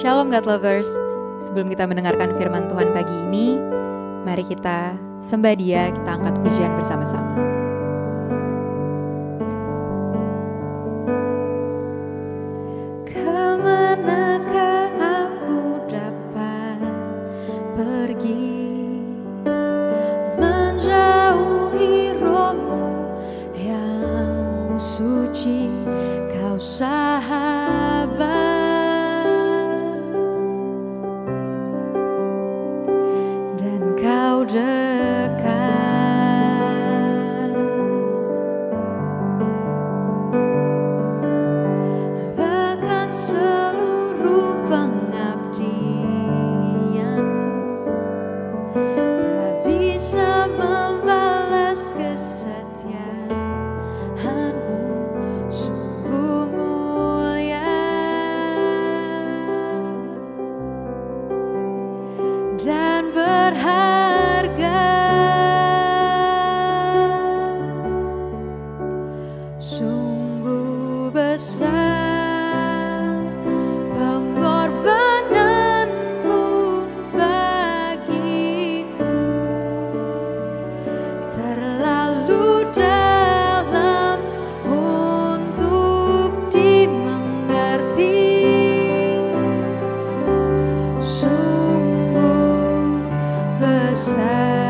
Shalom God Lovers. Sebelum kita mendengarkan firman Tuhan pagi ini, mari kita sembah Dia, kita angkat pujian bersama-sama. Kemanakah aku dapat pergi, menjauhi rohmu yang suci, Kau sahabat. Kau dekat, bahkan seluruh pengabdianku tak bisa membalas kesetiaanmu, sungguh mulia dan berharga. Sungguh besar pengorbananmu bagiku, terlalu dalam untuk dimengerti. Sungguh besar.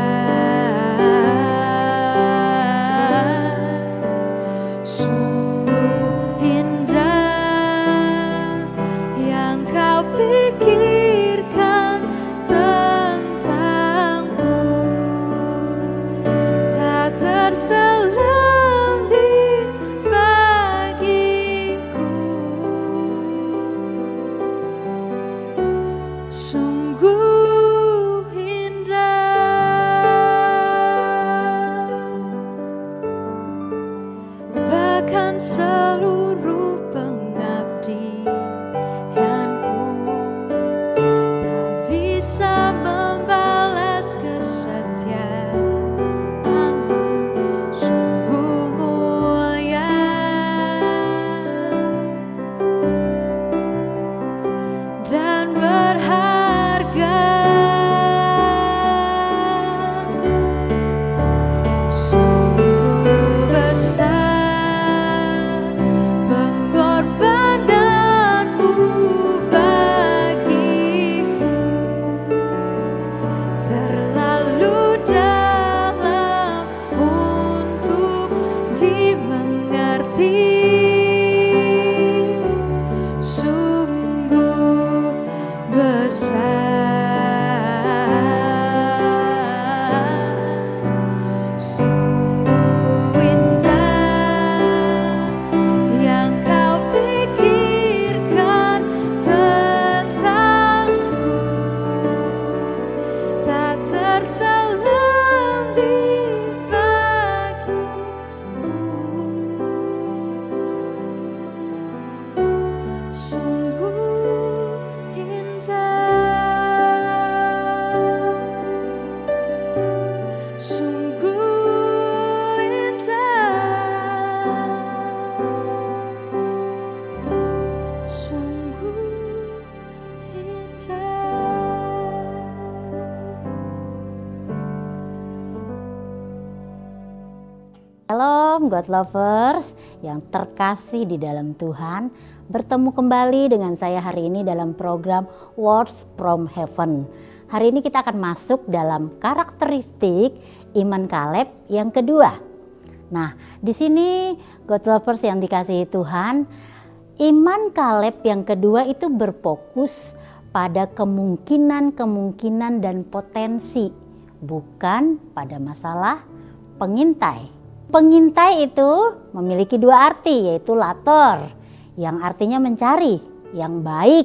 Pikirkan tentangku, tak terselambir bagiku. Sungguh indah, bahkan seluruh pengabdian dan berharga. Sungguh besar pengorbananmu bagiku, terlalu dalam untuk dimengerti. Sungguh indah yang Kau pikirkan tentangku, tak terselambir bagiku. Sungguh Shalom God Lovers yang terkasih di dalam Tuhan. Bertemu kembali dengan saya hari ini dalam program Words from Heaven. Hari ini kita akan masuk dalam karakteristik iman Kaleb yang kedua. Nah, di sini God Lovers yang dikasihi Tuhan, iman Kaleb yang kedua itu berfokus pada kemungkinan dan potensi, bukan pada masalah pengintai. Pengintai itu memiliki dua arti, yaitu lator yang artinya mencari yang baik,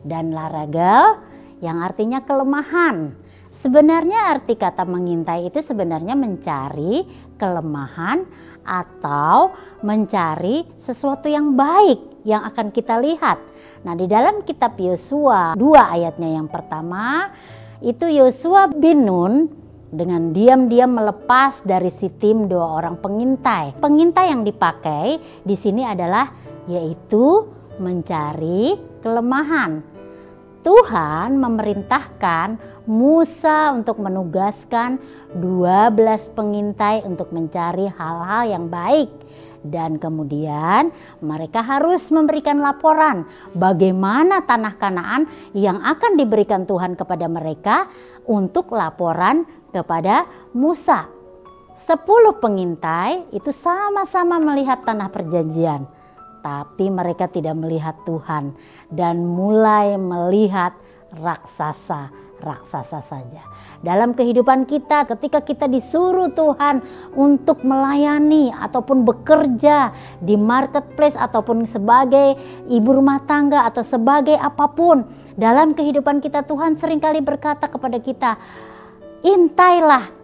dan laragal yang artinya kelemahan. Sebenarnya arti kata mengintai itu sebenarnya mencari kelemahan atau mencari sesuatu yang baik yang akan kita lihat. Nah, di dalam kitab Yosua 2 ayatnya yang pertama itu Yosua bin Nun dengan diam-diam melepas dari si tim 2 orang pengintai. Pengintai yang dipakai di sini adalah yaitu mencari kelemahan. Tuhan memerintahkan Musa untuk menugaskan 12 pengintai untuk mencari hal-hal yang baik. Dan kemudian mereka harus memberikan laporan bagaimana tanah Kanaan yang akan diberikan Tuhan kepada mereka untuk laporan kepada Musa. 10 pengintai itu sama-sama melihat tanah perjanjian, tapi mereka tidak melihat Tuhan dan mulai melihat raksasa saja. Dalam kehidupan kita, ketika kita disuruh Tuhan untuk melayani ataupun bekerja di marketplace ataupun sebagai ibu rumah tangga atau sebagai apapun dalam kehidupan kita, Tuhan seringkali berkata kepada kita, intailah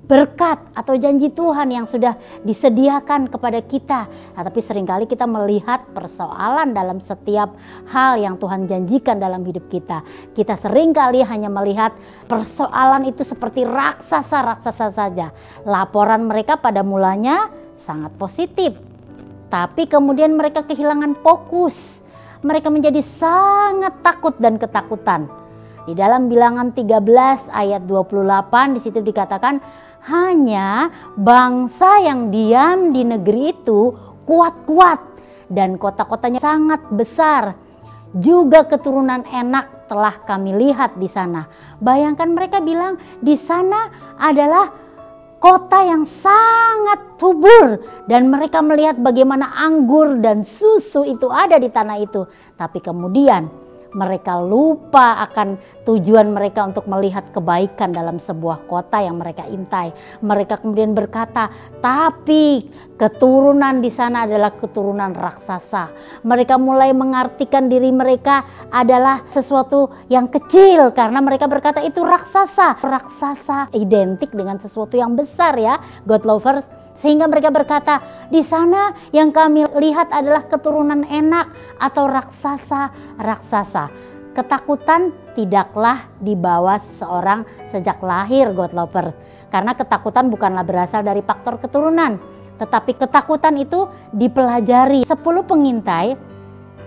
berkat atau janji Tuhan yang sudah disediakan kepada kita. Tapi seringkali kita melihat persoalan dalam setiap hal yang Tuhan janjikan dalam hidup kita. Kita seringkali hanya melihat persoalan itu seperti raksasa saja. Laporan mereka pada mulanya sangat positif, tapi kemudian mereka kehilangan fokus. Mereka menjadi sangat takut dan ketakutan. Di dalam Bilangan 13 ayat 28 di situ dikatakan, hanya bangsa yang diam di negeri itu kuat-kuat dan kota-kotanya sangat besar. Juga keturunan Enak telah kami lihat di sana. Bayangkan mereka bilang di sana adalah kota yang sangat subur dan mereka melihat bagaimana anggur dan susu itu ada di tanah itu. Tapi kemudian mereka lupa akan tujuan mereka untuk melihat kebaikan dalam sebuah kota yang mereka intai. Mereka kemudian berkata, tapi keturunan di sana adalah keturunan raksasa. Mereka mulai mengartikan diri mereka adalah sesuatu yang kecil karena mereka berkata itu raksasa. Raksasa identik dengan sesuatu yang besar ya, God lovers. Sehingga mereka berkata, di sana yang kami lihat adalah keturunan Enak atau raksasa. Ketakutan tidaklah dibawa seseorang sejak lahir, God lover. Karena ketakutan bukanlah berasal dari faktor keturunan, tetapi ketakutan itu dipelajari. 10 pengintai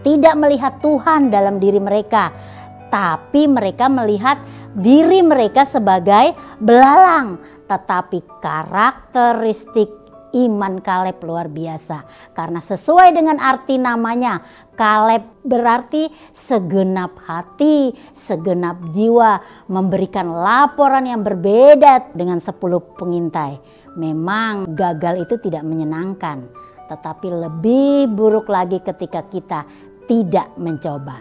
tidak melihat Tuhan dalam diri mereka, tapi mereka melihat diri mereka sebagai belalang. Tetapi karakteristik iman Kaleb luar biasa. Karena sesuai dengan arti namanya, Kaleb berarti segenap hati, segenap jiwa, memberikan laporan yang berbeda dengan 10 pengintai. Memang gagal itu tidak menyenangkan, tetapi lebih buruk lagi ketika kita tidak mencoba.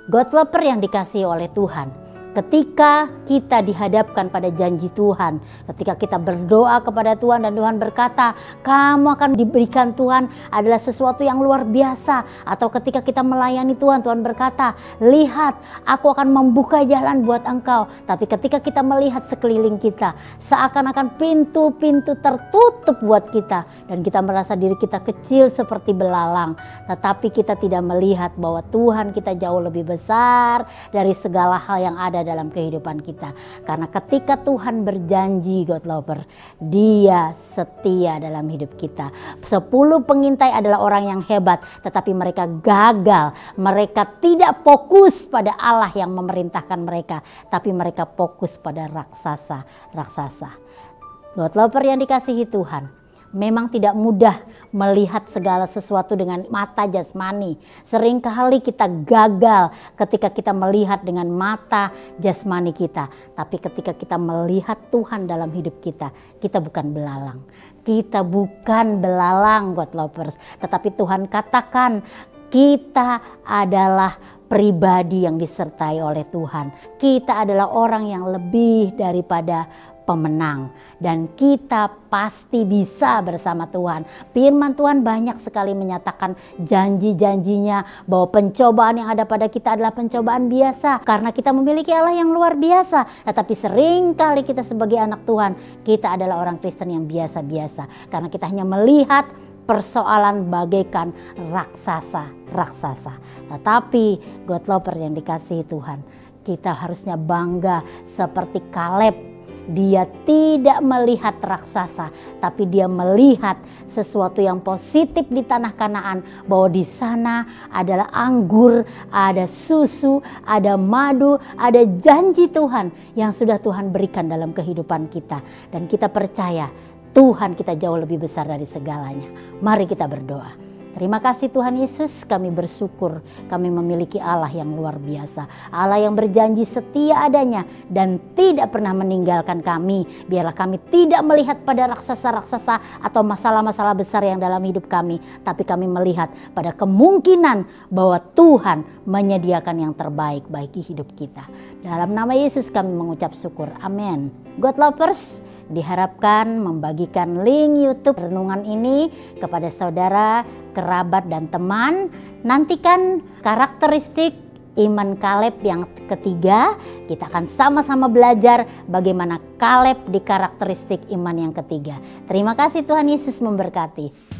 God lover yang dikasihi oleh Tuhan, ketika kita dihadapkan pada janji Tuhan, ketika kita berdoa kepada Tuhan dan Tuhan berkata, kamu akan diberikan Tuhan adalah sesuatu yang luar biasa. Atau ketika kita melayani Tuhan, Tuhan berkata, lihat aku akan membuka jalan buat engkau. Tapi ketika kita melihat sekeliling kita, seakan-akan pintu-pintu tertutup buat kita. Dan kita merasa diri kita kecil seperti belalang. Tetapi kita tidak melihat bahwa Tuhan kita jauh lebih besar dari segala hal yang ada dalam kehidupan kita. Karena ketika Tuhan berjanji, God lover, Dia setia dalam hidup kita. 10 pengintai adalah orang yang hebat, tetapi mereka gagal. Mereka tidak fokus pada Allah yang memerintahkan mereka, tapi mereka fokus pada raksasa. God lover yang dikasihi Tuhan, memang tidak mudah melihat segala sesuatu dengan mata jasmani. Seringkali kita gagal ketika kita melihat dengan mata jasmani kita. Tapi ketika kita melihat Tuhan dalam hidup kita, kita bukan belalang. Kita bukan belalang, God lovers. Tetapi Tuhan katakan kita adalah pribadi yang disertai oleh Tuhan. Kita adalah orang yang lebih daripada pemenang dan kita pasti bisa bersama Tuhan. Firman Tuhan banyak sekali menyatakan janji-janjinya bahwa pencobaan yang ada pada kita adalah pencobaan biasa karena kita memiliki Allah yang luar biasa. Tetapi seringkali kita sebagai anak Tuhan, kita adalah orang Kristen yang biasa-biasa karena kita hanya melihat persoalan bagaikan raksasa. Tetapi God lover yang dikasihi Tuhan, kita harusnya bangga seperti Kaleb Dia tidak melihat raksasa, tapi dia melihat sesuatu yang positif di tanah Kanaan, bahwa di sana adalah anggur, ada susu, ada madu, ada janji Tuhan yang sudah Tuhan berikan dalam kehidupan kita. Dan kita percaya Tuhan kita jauh lebih besar dari segalanya. Mari kita berdoa. Terima kasih Tuhan Yesus, kami bersyukur kami memiliki Allah yang luar biasa. Allah yang berjanji setia adanya dan tidak pernah meninggalkan kami. Biarlah kami tidak melihat pada raksasa-raksasa atau masalah-masalah besar yang dalam hidup kami. Tapi kami melihat pada kemungkinan bahwa Tuhan menyediakan yang terbaik bagi hidup kita. Dalam nama Yesus kami mengucap syukur. Amin. God lovers, diharapkan membagikan link YouTube renungan ini kepada saudara, kerabat, dan teman. Nantikan karakteristik iman Kaleb yang ketiga. Kita akan sama-sama belajar bagaimana Kaleb di karakteristik iman yang ketiga. Terima kasih, Tuhan Yesus memberkati.